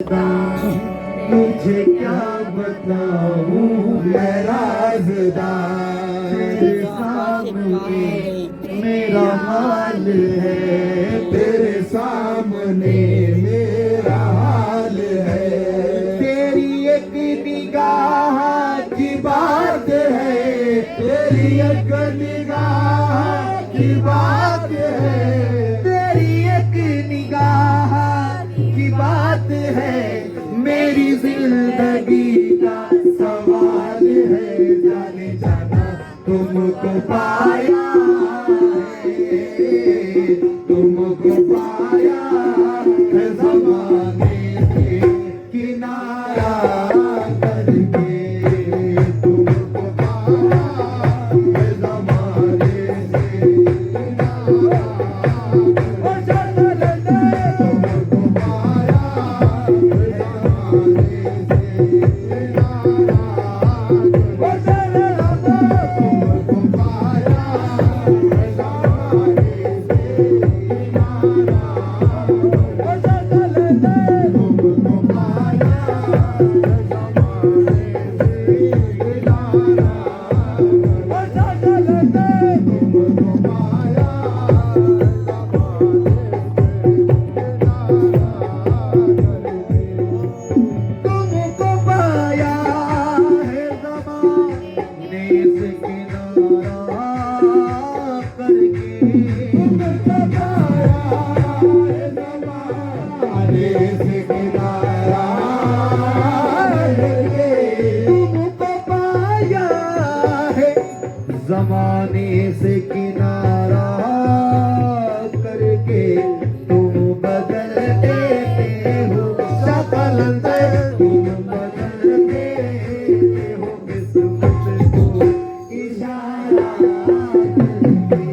मुझे क्या बताऊं मैं राज़दार, तेरे सामने मेरा हाल है, तेरे सामने मेरा हाल है। तेरी एक निगाह की बात है, तेरी एक निगाह की बात है, तेरी एक निगाह की बात है, मेरी जिंदगी का सवाल है। जाने जाना तुमको पाया है, तुमको पाया है ज़माने से किनारा करके, तुमको पाया है ज़माने से किनारा ज़माने से किनारा करके तुम बदल देते हो शक्ल, तुम बदल देते हो किस्मत को इशारा करके,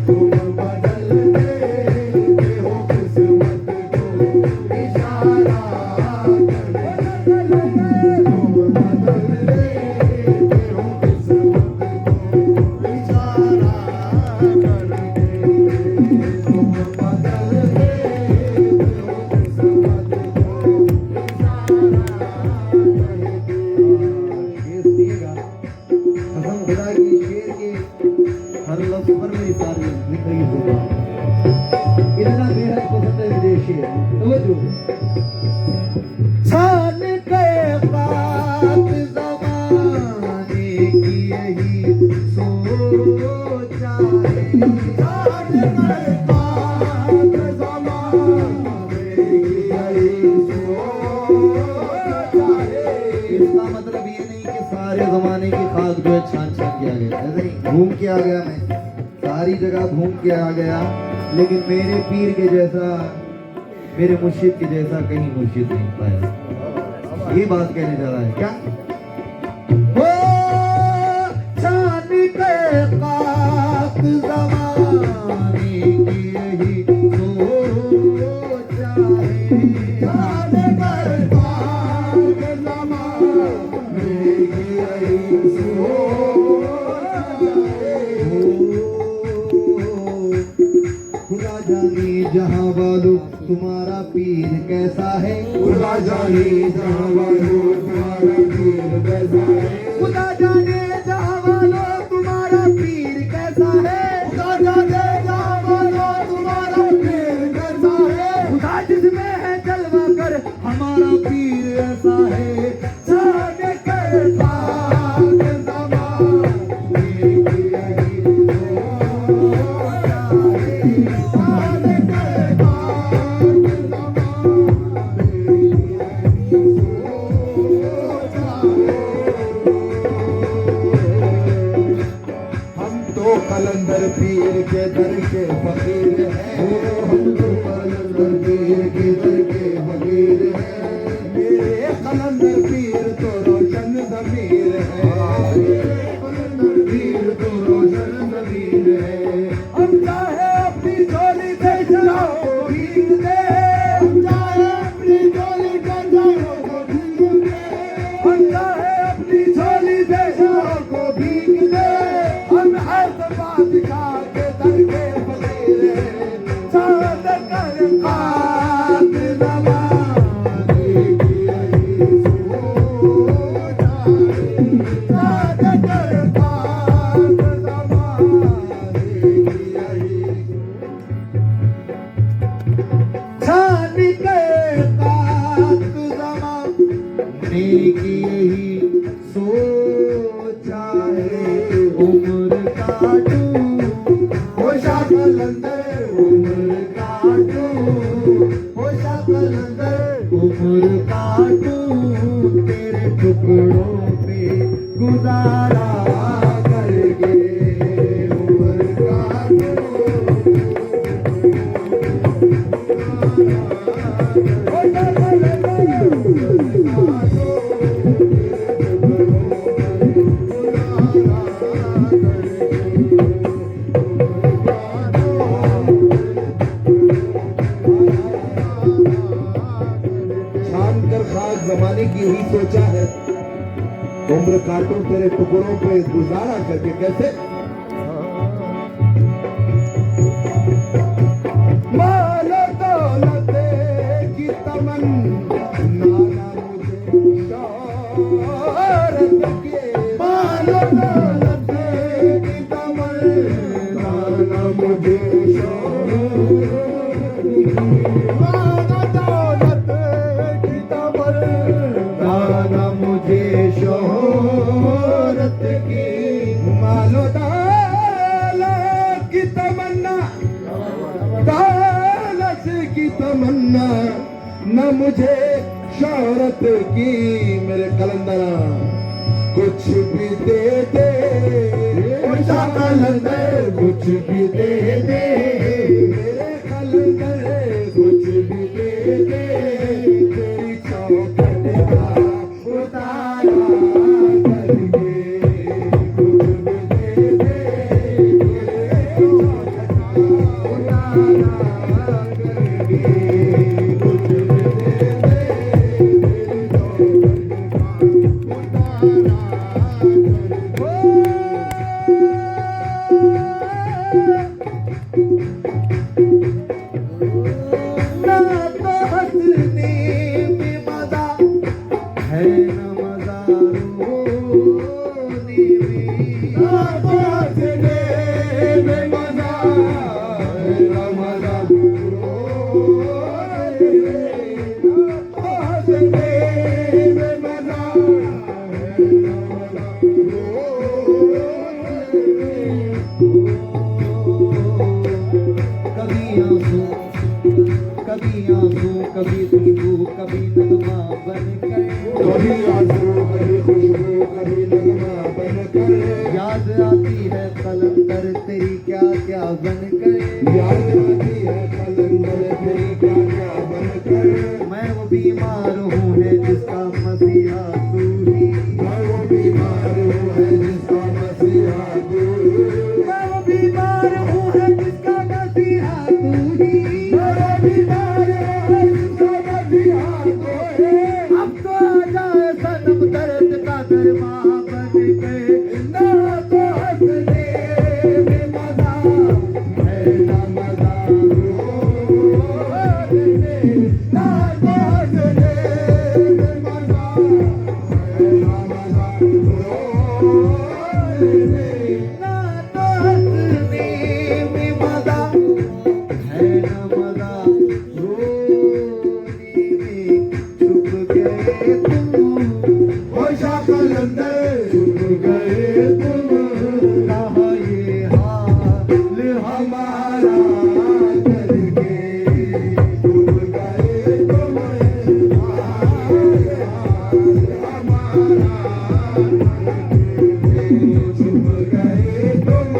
तुम बदल देते हो किस्मत को इशारा करके, तुम बदल देते हो किस्मत हर लफ्ज़ पर मेरी तारीफ लिख रही होगा। इतना बेहद पसंद है मुझे शेर। तवज्जो छान के बात ज़माने की यही सोचा है, छान के बात ज़माने की यही सोचा है। इसका मतलब ये नहीं कि सारे ज़माने की खाक जो है छान छान के आ गया, ऐसे नहीं। घूम के आ गया, मैं सारी जगह घूम के आ गया, लेकिन मेरे पीर के जैसा, मेरे मुर्शिद के जैसा कहीं मुर्शिद नहीं पाया। ये बात कहने जा रहा है क्या? ओ चांद के खाक ज़माने की यही सोचा है, चांद के खाक ज़माने की यही सोचा है। खुदा जाने जहां वालों तुम्हारा पीर कैसा है, खुदा जाने जहां वालों तुम्हारा पीर कैसा है, खुदा जाने जहां वालों तुम्हारा पीर कैसा है, खुदा जाने जहां वालों तुम्हारा पीर कैसा है, खुदा जिसमें है जलवा कर हमारा पीर ऐसा है। जाने के पाक ज़माने की यही सोचा है, जाने के पाक ज़माने की यही सोचा है। हम तो कलंदर पीर के दर के फकीर हैं, हम तो कलंदर पीर के दर के फकीर हैं, मेरे कलंदर पीर तो रोशन ज़मीर है, मेरे कलंदर पीर तो रोशन ज़मीर है। हम चाहे अपनी झोली से जाओ भीग दे, हम चाहे अपनी झोली से जाओ भीग दे, हम चाहे अपनी झोली से जाओ भीग दे, हम हर बात का के दर के फकीर हैं। की यही सोचा है, उम्र काटूं हो शाह कलंदर, उम्र काटूं हो शाह कलंदर, उम्र काटूं तेरे टुकड़ों पे गुजारा करके, उम्र काटूं हो शाह कलंदर, जमाने की ही सोचा है, उम्र काटूं तेरे टुकड़ों पे गुजारा करके। कैसे? मालो दौलत की तमन्ना मुझे शोहरत के, मालो दौलत की तमन्ना मुझे शोहरत की, मालो दौलत की तमन्ना मुझे शोहरत की, मालो दौलत की तमन्ना, दौलत की तमन्ना न मुझे शोहरत की। मेरे कलंदरा कुछ भी दे दे, कलंदर कुछ भी दे दे, मेरे कलंदर कुछ भी दे दे, तेरी चौखट का उतारा करके, कुछ भी दे दे, तेरी चौखट का उतारा करके, कुछ भी दे दे, तेरी चौखट का उतारा कभी खुशबू कभी नगमा बनकर, कभी आंसू कभी खुशबू कभी नगमा बनकर, याद आती है कलंदर तेरी क्या क्या बनकर, याद आती है कलंदर तेरी क्या क्या बनकर, मैं वो बीमार हूँ है जिसका मसीहा तू ही, मैं वो बीमार हूँ है जिसका मसीहा तू ही, मैं वो बीमार हूँ है जिसका मसीहा तू ही, मैं वो बीमार हूँ अब तो आ जाए सनम दर्द का दरमा बन के, ना तो हंसने में मजा है ना मजा रोने में, ना तो हंसने में मजा है ना मजा रोने में, ना तो हंसने में मजा है ना मजा कलंदर, छुप गए तुम, कहाँ ये हाल हमारा करके, छुप गए तुम, हमारा करके, छुप गए तुम,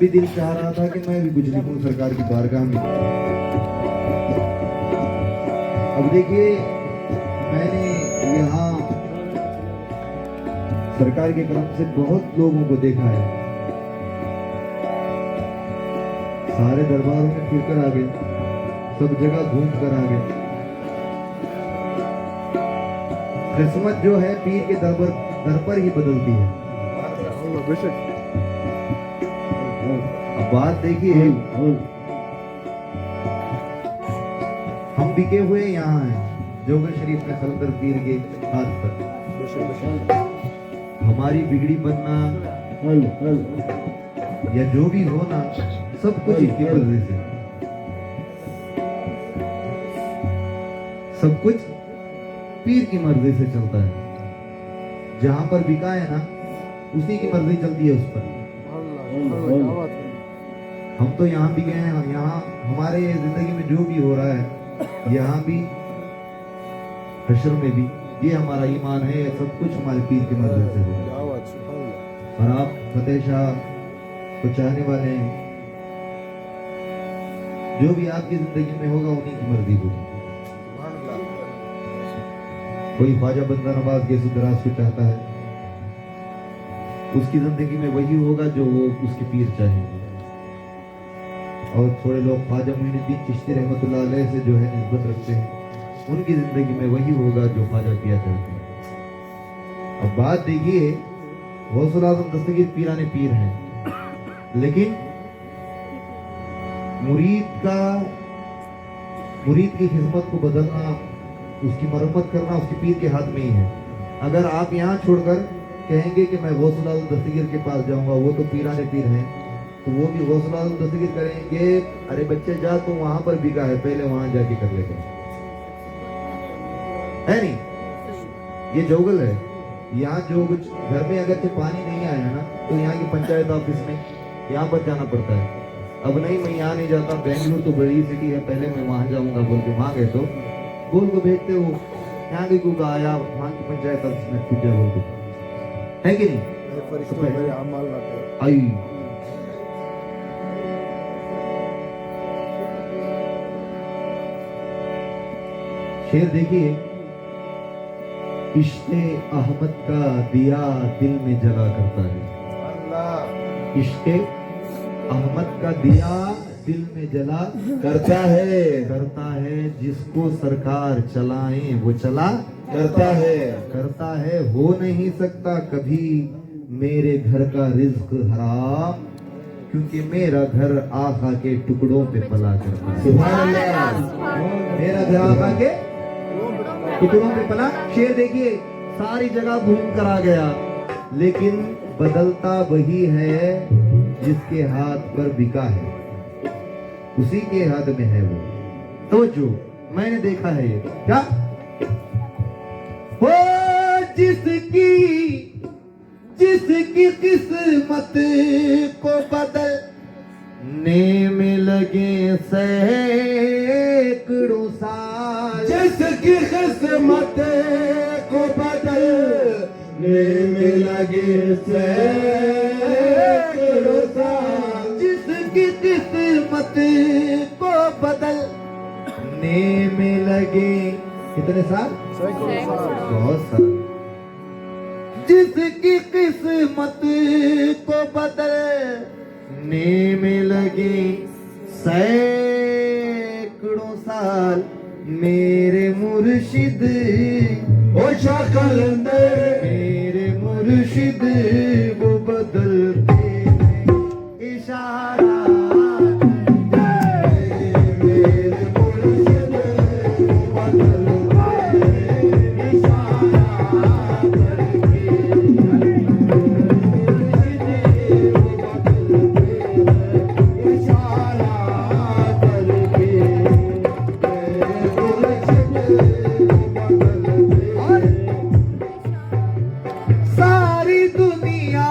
भी दिल चाह रहा था कि मैं भी कुछ लिखूं सरकार की बारगाह में। अब देखिए, मैंने यहाँ सरकार के क्रम से बहुत लोगों को देखा है, सारे दरबारों में फिरकर आ गए, सब जगह घूम कर आ गए। किस्मत जो है पीर के दर पर ही बदलती है। अब बात देखिए, हम बिके हुए यहाँ हैं जोगर शरीफ में कलंदर पीर के हाथ पर। हमारी बिगड़ी बनना या जो भी होना सब कुछ इसकी मर्जी से, सब कुछ पीर की मर्जी से चलता है। जहां पर बिका है ना, उसी की मर्जी चलती है उस पर। हम तो यहाँ भी गए हैं, यहाँ हमारे जिंदगी में जो भी हो रहा है, यहाँ भी हश्र में भी, ये हमारा ईमान है, सब कुछ हमारे पीर की मर्जी से होगा। और आप फतेह शाह को चाहने वाले हैं, जो भी आपकी जिंदगी में होगा उन्हीं की मर्जी होगी। कोई ख्वाजा बंदा नवाज के सुदराज को चाहता है, उसकी जिंदगी में वही होगा जो वो उसके पीर चाहेंगे। और थोड़े लोग ख्वाजा मोइनुद्दीन चिश्ती रहमतुल्लाह अलैह से जो है निस्बत रखते हैं, उनकी जिंदगी में वही होगा जो ख्वाजा पिया चाहते हैं। अब बात देखिए, गौसुल आज़म दस्तगीर पीराने पीर हैं, लेकिन मुरीद की खिदमत को बदलना, उसकी मरम्मत करना उसके पीर के हाथ में ही है। अगर आप यहाँ छोड़कर कहेंगे कि मैं गौसुल आज़म दस्तगीर के पास जाऊंगा, वो तो पीराने पीर हैं, तो वो भी गौसुल आज़म दस्तगीर करेंगे, अरे बच्चे जा, तो वहां पर बिका है, पहले वहां जाके कर लेते है नहीं। ये जोगल है। यहाँ जो कुछ घर में अगर पानी नहीं आया ना, तो यहाँ की पंचायत ऑफिस में यहाँ पर जाना पड़ता है। अब नहीं, मैं यहाँ नहीं जाता, बेंगलुरु तो बड़ी सिटी है, पहले मैं वहां जाऊंगा बोल के वहां गए, तो बोल को भेजते हो, यहाँ के को आया, वहां की पंचायत ऑफिस में पूजा बोल के, है कि नहीं? आई शेर देखिए, इश्क़े अहमद का दिया दिल में जला करता है। इश्क़े अहमद का दिया दिल में जला करता है, जिसको सरकार चलाए वो चला करता है। हो नहीं सकता कभी मेरे घर का रिज्क हराम, क्योंकि मेरा घर आका के टुकड़ों पे पला करता है। सुभान अल्लाह। मेरा घर आका के टुकड़ों पे पला। शेर देखिए, सारी जगह घूम कर आ गया, लेकिन बदलता वही है जिसके हाथ पर बिका है, उसी के हाथ में है वो। तो जो मैंने देखा है ये क्या हो, जिसकी किस्मत को बदलने में लगे सैकड़ों साल, जिसकी किस्मत को बदलने में लगे सैकड़ों साल, जिसकी किस्मत को बदलने में लगे कितने साल? बहुत साल। जिसकी किस्मत को बदलने में लगे सैकड़ों साल, मेरे मुर्शिद ओ शाह कलंदर, मेरे मुर्शिद वो बदलते इशारा, मेरे मुर्शिद बदलते इशारा करके, इशारा करके, सारी दुनिया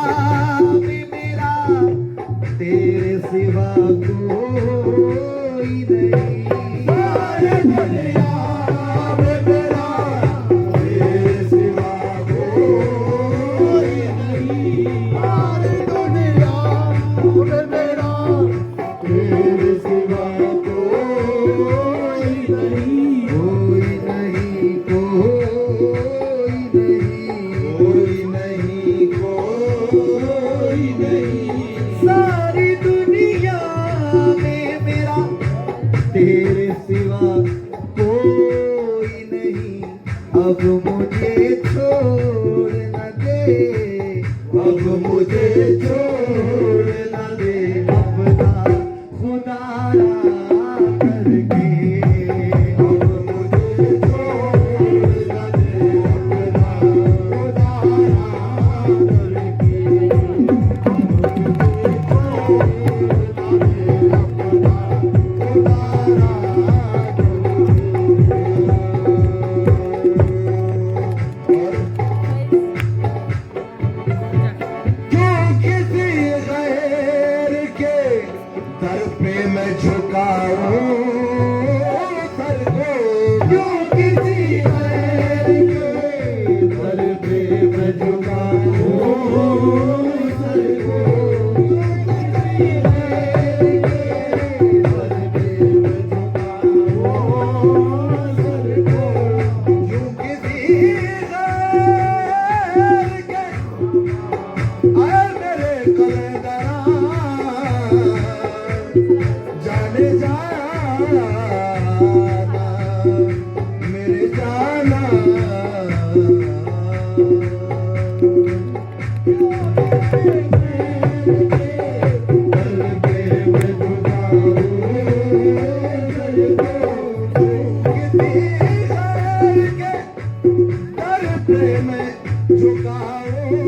अब मुझे छोड़ न दे, अब मुझे छोड़ न दे अपना खुदारा करके, अब मुझे छोड़ न दे अपना खुदारा करके जो किसी गैर के दर पे मैं झुकाऊं सर को, जो किसी गैर के दर पे मैं झुकाऊं सर को, दर पे मैं झुकाऊं सर को, जो किसी गैर के आए मेरे कलेदरा जाने जाना मेरे जाना, दर पे मैं झुकाऊं सर को, किसी गैर के दर पे मैं झुकाऊं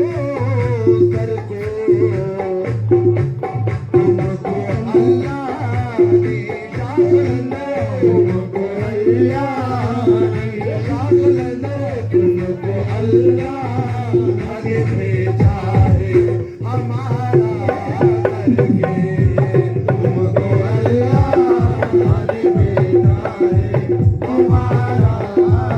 सर को, तुमको अल्लाह ने शागल तुमको अल्लाह ने शागल तुमको अल्लाह आगे भेजा है हमारा करके, तुमको अल्लाह आगे भेजा है हमारा करके, मुझको अल्लाह आगे भेजा है हमारा करके।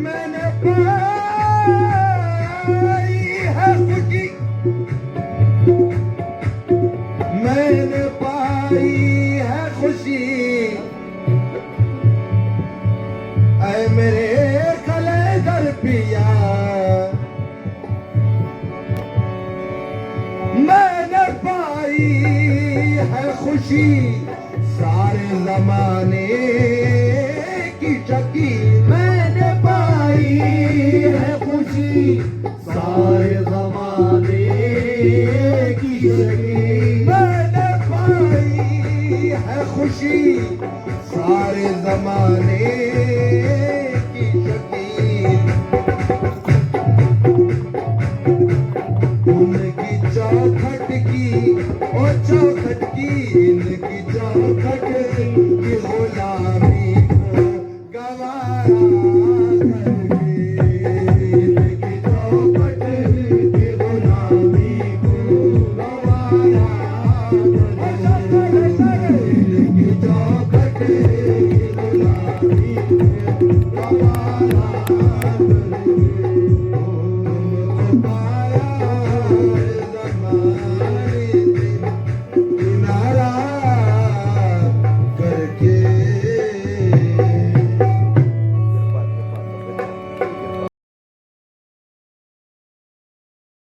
मैंने पाई है खुशी, मैंने पाई है खुशी, ऐ मेरे कलेदर पिया, मैंने पाई है खुशी सारे जमाने की शकी, मैंने पाई है खुशी सारे ज़माने की शकी, मैंने पाई है खुशी सारे जमाने की शकीन, उनकी चौखट की ओ चौखट की, इनकी चौखट की गुलामी को गवारा करके, इनकी चौखट की गुलामी को गवारा करके, इनकी चौखट की गुलामी को गवारा करके, तुमको पाया है